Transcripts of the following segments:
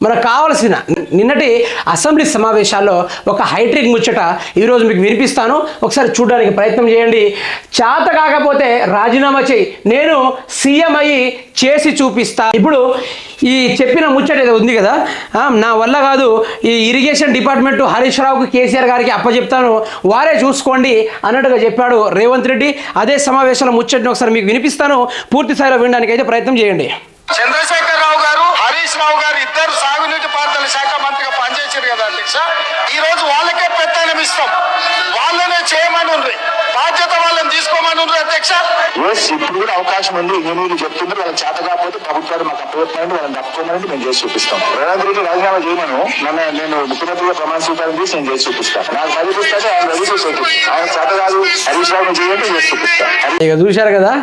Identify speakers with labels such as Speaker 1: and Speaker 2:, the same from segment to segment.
Speaker 1: మనకు కావాల్సిన నిన్నటి అసెంబ్లీ సమావేశాల్లో ఒక హైట్రిక్ ముచ్చట ఈరోజు మీకు వినిపిస్తాను, ఒకసారి చూడడానికి ప్రయత్నం చేయండి. చేత కాకపోతే రాజీనామా చేయి, నేను సీఎం అయ్యి చేసి చూపిస్తా. ఇప్పుడు ఈ చెప్పిన ముచ్చట ఏదో ఉంది కదా, నా వల్ల కాదు, ఈ ఇరిగేషన్ డిపార్ట్మెంట్ హరీష్ రావుకి కేసీఆర్ గారికి అప్పచెప్తాను, వారే చూసుకోండి అన్నట్టుగా చెప్పాడు రేవంత్ రెడ్డి. అదే సమావేశాల ముచ్చటని ఒకసారి మీకు వినిపిస్తాను, పూర్తి స్థాయిలో వినడానికి అయితే ప్రయత్నం చేయండి.
Speaker 2: చంద్రశేఖర్ రావు గారు, హరీష్ రావు గారు ఇద్దరు సాగునీటి పారుదల శాఖ మంత్రిగా పనిచేశారు కదా అధ్యక్ష. ఈ రోజు వాళ్ళకే పెత్తనం ఇస్తాం, వాళ్ళనే చేయమని ఉంది, బాధ్యత వాళ్ళని తీసుకోమని ఉంది అధ్యక్ష.
Speaker 3: ఇప్పుడు కూడా అవకాశం ఉంది, ఇంజనీర్లు చెప్తున్నారు, వాళ్ళకి చేత కాకపోతే ప్రభుత్వాలు మాకు అప్పచెప్పాలని వాళ్ళని తప్పుకోమని మేము చేసి చూపిస్తాం. రేవంత్ రెడ్డి రాజీనామా చేయమను, నేను ముఖ్యమంత్రిగా ప్రమాణ స్వీకారం చేసి నేను చేసి చూపిస్తాను. నాకు చదివిస్తానే ఆయన రవి చేసేది, ఆయన చేత కాదు హరీష్ రావు చేయండి చేసి చూపిస్తాను.
Speaker 1: ఇక చూశారు కదా,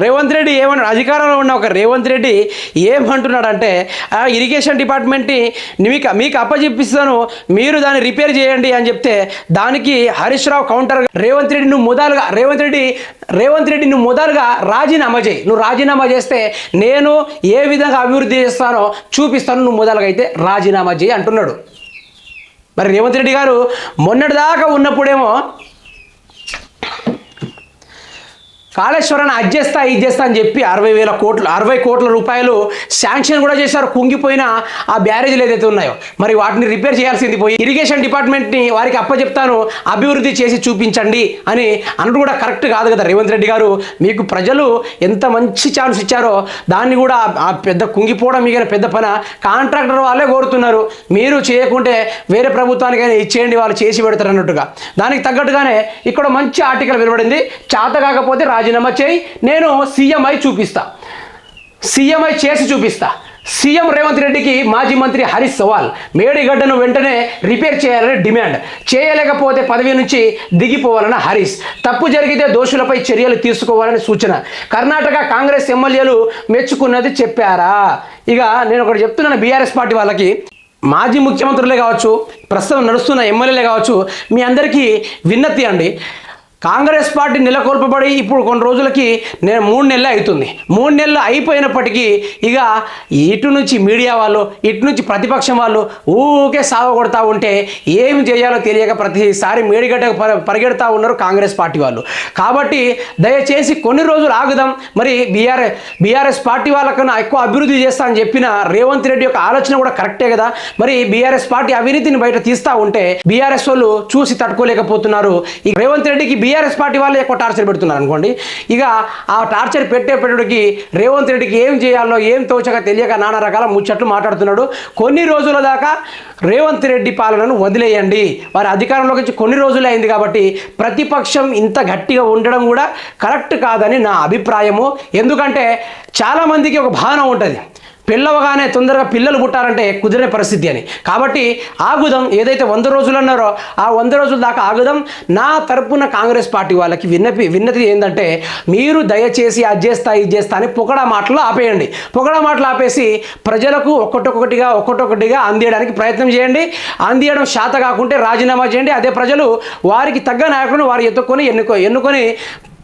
Speaker 1: రేవంత్ రెడ్డి ఏమన్నా అధికారంలో ఉన్న ఒక రేవంత్ రెడ్డి ఏమంటున్నాడంటే, ఇరిగేషన్ డిపార్ట్మెంట్ని మీకు అప్పచెప్పిస్తాను, మీరు దాన్ని రిపేర్ చేయండి అని చెప్తే దానికి హరీష్ రావు కౌంటర్, రేవంత్ రెడ్డి నువ్వు మొదలుగా రాజీనామా చేయి, నువ్వు రాజీనామా చేస్తే నేను ఏ విధంగా అభివృద్ధి చేస్తానో చూపిస్తాను, నువ్వు మొదలుగా అయితే రాజీనామా చేయి అంటున్నాడు. మరి రేవంత్ రెడ్డి గారు మొన్నటిదాకా ఉన్నప్పుడేమో కాళేశ్వరాన్ని అది చేస్తా ఇది చేస్తా అని చెప్పి 60 కోట్ల రూపాయలు శాంక్షన్ కూడా చేశారు. కుంగిపోయిన ఆ బ్యారేజీలు ఏదైతే ఉన్నాయో మరి వాటిని రిపేర్ చేయాల్సింది పోయి ఇరిగేషన్ డిపార్ట్మెంట్ని వారికి అప్పచెప్తాను, అభివృద్ధి చేసి చూపించండి అని అనడం కూడా కరెక్ట్ కాదు కదా రేవంత్ రెడ్డి గారు. మీకు ప్రజలు ఎంత మంచి ఛాన్స్ ఇచ్చారో దాన్ని కూడా ఆ పెద్ద కుంగిపోవడం మిగిలిన పెద్ద పని కాంట్రాక్టర్ వాళ్ళే కోరుతున్నారు, మీరు చేయకుంటే వేరే ప్రభుత్వానికైనా ఇచ్చేయండి, వాళ్ళు చేసి పెడతారు అన్నట్టుగా. దానికి తగ్గట్టుగానే ఇక్కడ మంచి ఆర్టికల్ వెలువడింది, చేత కాకపోతే రాజీనామా చేయి, నేను సీఎం అయి చూపిస్తా, సీఎం అయి చేసి చూపిస్తా. సీఎం రేవంత్ రెడ్డికి మాజీ మంత్రి హరీష్ సవాల్, మేడిగడ్డను వెంటనే రిపేర్ చేయాలని డిమాండ్, చేయలేకపోతే పదవి నుంచి దిగిపోవాలని హరీష్, తప్పు జరిగితే దోషులపై చర్యలు తీసుకోవాలని సూచన. కర్ణాటక కాంగ్రెస్ ఎమ్మెల్యేలు మెచ్చుకున్నది చెప్పారా? ఇక నేను ఒకటి చెప్తున్నాను, బీఆర్ఎస్ పార్టీ వాళ్ళకి, మాజీ ముఖ్యమంత్రులే కావచ్చు, ప్రస్తుతం నడుస్తున్న ఎమ్మెల్యేలే కావచ్చు, మీ అందరికీ విన్నతి అండి. కాంగ్రెస్ పార్టీ నెలకొల్పబడి ఇప్పుడు కొన్ని రోజులకి 3 నెలలు అవుతుంది. 3 నెలలు అయిపోయినప్పటికీ ఇక ఇటు నుంచి మీడియా వాళ్ళు, ఇటు నుంచి ప్రతిపక్షం వాళ్ళు ఊకే సాగొడతా ఉంటే ఏమి చేయాలో తెలియక ప్రతిసారి మేడిగడ్డకు పరిగెడతా ఉన్నారు కాంగ్రెస్ పార్టీ వాళ్ళు. కాబట్టి దయచేసి కొన్ని రోజులు ఆగుదాం. మరి బీఆర్ఎస్ పార్టీ వాళ్ళకన్నా ఎక్కువ అభివృద్ధి చేస్తా అని చెప్పిన రేవంత్ రెడ్డి యొక్క ఆలోచన కూడా కరెక్టే కదా. మరి బీఆర్ఎస్ పార్టీ అవినీతిని బయట తీస్తూ ఉంటే బీఆర్ఎస్ వాళ్ళు చూసి తట్టుకోలేకపోతున్నారు. ఈ రేవంత్ రెడ్డికి బీఆర్ఎస్ పార్టీ వాళ్ళు ఎక్కువ టార్చర్ పెడుతున్నారు అనుకోండి. ఇక ఆ టార్చర్ పెట్టేటప్పటికి రేవంత్ రెడ్డికి ఏం చేయాలో ఏం తోచక తెలియక నానా రకాల ముచ్చట్లు మాట్లాడుతున్నాడు. కొన్ని రోజుల దాకా రేవంత్ రెడ్డి పాలనను వదిలేయండి, వారి అధికారంలోకి వచ్చి కొన్ని రోజులే అయింది కాబట్టి ప్రతిపక్షం ఇంత గట్టిగా ఉండడం కూడా కరెక్ట్ కాదని నా అభిప్రాయము. ఎందుకంటే చాలామందికి ఒక భావన ఉంటుంది, పెళ్ళవగానే తొందరగా పిల్లలు పుట్టారంటే కుదిరే పరిస్థితి అని. కాబట్టి ఆగుదాం, ఏదైతే 100 రోజులు అన్నారో ఆ 100 రోజుల దాకా ఆగుదాం. నా తరపున కాంగ్రెస్ పార్టీ వాళ్ళకి విన్నతి ఏంటంటే, మీరు దయచేసి అది చేస్తా ఇది చేస్తా అని పొగడా మాటలు ఆపేయండి. పొగడా మాటలు ఆపేసి ప్రజలకు ఒక్కొక్కటిగా అందియడానికి ప్రయత్నం చేయండి. అందియడం శాత కాకుంటే రాజీనామా చేయండి. అదే ప్రజలు వారికి తగ్గ నాయకులను వారు ఎన్నుకొని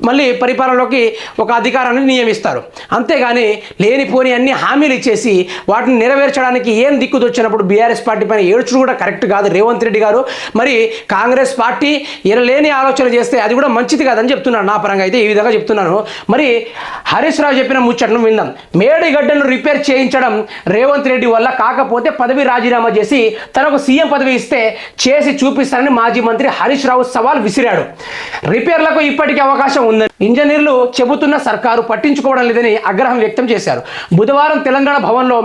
Speaker 1: మళ్ళీ పరిపాలనలోకి ఒక అధికారాన్ని నియమిస్తారు. అంతేగాని లేనిపోని అన్ని హామీలు ఇచ్చేసి వాటిని నెరవేర్చడానికి ఏం దిక్కుదొచ్చినప్పుడు బీఆర్ఎస్ పార్టీ పైన ఏడ్చుడు కూడా కరెక్ట్ కాదు రేవంత్ రెడ్డి గారు. మరి కాంగ్రెస్ పార్టీ లేని ఆలోచన చేస్తే అది కూడా మంచిది కాదని చెప్తున్నాను. నా పరంగా అయితే ఈ విధంగా చెప్తున్నాను. మరి హరీష్ రావు చెప్పిన ముచ్చటను విందాం. మేడిగడ్డను రిపేర్ చేయించడం రేవంత్ రెడ్డి వల్ల కాకపోతే పదవి రాజీనామా చేసి తనకు సీఎం పదవి ఇస్తే చేసి చూపిస్తానని మాజీ మంత్రి హరీష్ రావు సవాల్ విసిరాడు. రిపేర్లకు ఇప్పటికీ అవకాశం ఉందని ఇంజనీర్లు చెబుతున్న సర్కారు పట్టించుకోవడం లేదని ఆగ్రహం వ్యక్తం చేశారు. బుధవారం తెలంగాణ భవన్లో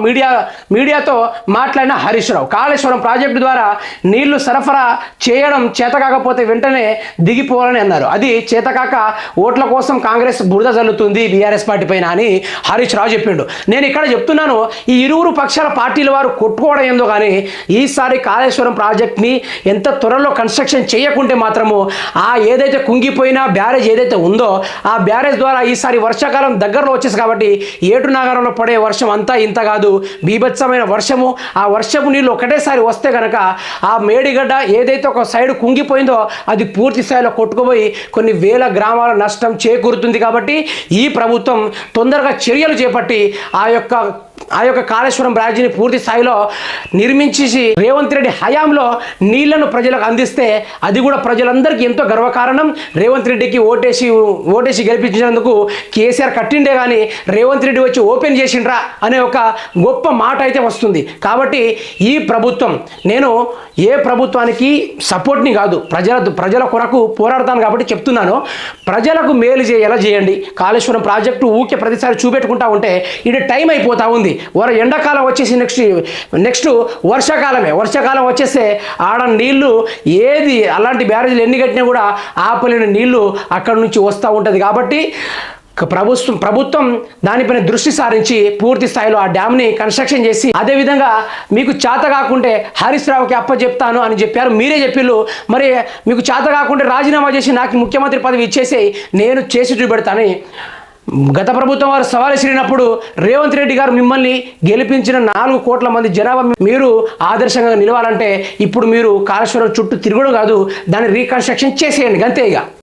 Speaker 1: మీడియాతో మాట్లాడిన హరీష్ రావు, కాళేశ్వరం ప్రాజెక్టు ద్వారా నీళ్లు సరఫరా చేయడం చేతకాకపోతే వెంటనే దిగిపోవాలని అన్నారు. అది చేతకాక ఓట్ల కోసం కాంగ్రెస్ బురద జల్లుతుంది బీఆర్ఎస్ పార్టీ పైన అని హరీష్ రావు చెప్పిండు. నేను ఇక్కడ చెప్తున్నాను, ఈ ఇరువురు పక్షాల పార్టీల వారు కొట్టుకోవడం ఏందో కానీ ఈసారి కాళేశ్వరం ప్రాజెక్ట్ని ఎంత త్వరలో కన్స్ట్రక్షన్ చేయకుంటే మాత్రము ఆ ఏదైతే కుంగిపోయిన బ్యారేజ్ ఏదైతే ఉందో ఆ బ్యారేజ్ ద్వారా ఈసారి వర్షాకాలం దగ్గరలో వచ్చేసి కాబట్టి ఏటు నగరంలో పడే వర్షం అంతా ఇంత కాదు, బీభత్సమైన వర్షము. ఆ వర్షపు నీళ్ళు ఒకటేసారి వస్తే కనుక ఆ మేడిగడ్డ ఏదైతే ఒక సైడ్ కుంగిపోయిందో అది పూర్తి స్థాయిలో కొట్టుకుపోయి కొన్ని వేల గ్రామాల నష్టం చేకూరుతుంది. కాబట్టి ఈ ప్రభుత్వం తొందరగా చర్యలు చేపట్టి ఆ యొక్క ఆ యొక్క కాళేశ్వరం బ్రాంచ్ని పూర్తి స్థాయిలో నిర్మించేసి రేవంత్ రెడ్డి హయాంలో నీళ్లను ప్రజలకు అందిస్తే అది కూడా ప్రజలందరికీ ఎంతో గర్వకారణం. రేవంత్ రెడ్డికి ఓటేసి గెలిపించినందుకు కేసీఆర్ కట్టిండే కానీ రేవంత్ రెడ్డి వచ్చి ఓపెన్ చేసిండ్రా అనే ఒక గొప్ప మాట అయితే వస్తుంది. కాబట్టి ఈ ప్రభుత్వం, నేను ఏ ప్రభుత్వానికి సపోర్ట్ని కాదు, ప్రజల కొరకు పోరాడతాను కాబట్టి చెప్తున్నాను. ప్రజలకు మేలు చేయాలా చేయండి. కాళేశ్వరం ప్రాజెక్టు ఊకే ప్రతిసారి చూపెట్టుకుంటా ఉంటే ఇది టైం అయిపోతూ ఉంది. ఎండాకాలం వచ్చేసి నెక్స్ట్ వర్షాకాలం వచ్చేస్తే ఆడ నీళ్లు ఏది అలాంటి బ్యారేజీలు ఎన్ని కట్టినా కూడా ఆపలేని నీళ్లు అక్కడ నుంచి వస్తూ ఉంటుంది. కాబట్టి ప్రభుత్వం దానిపైన దృష్టి సారించి పూర్తి స్థాయిలో ఆ డ్యామ్ని కన్స్ట్రక్షన్ చేసి, అదేవిధంగా మీకు చేత కాకుంటే హరీష్ రావుకి అప్పచెప్తాను అని చెప్పారు, మీరే చెప్పిళ్ళు. మరి మీకు చేత కాకుంటే రాజీనామా చేసి నాకు ముఖ్యమంత్రి పదవి ఇచ్చేసి నేను చేసి చూపెడతానని గత ప్రభుత్వం వారు సవాల్ విసిరినప్పుడు రేవంత్ రెడ్డి గారు మిమ్మల్ని గెలిపించిన 4 కోట్ల మంది జనాభా మీరు ఆదర్శంగా నిలవాలంటే ఇప్పుడు మీరు కాళేశ్వరం చుట్టూ తిరగడం కాదు, దాన్ని రీకన్స్ట్రక్షన్ చేసేయండి, అంతే ఇక.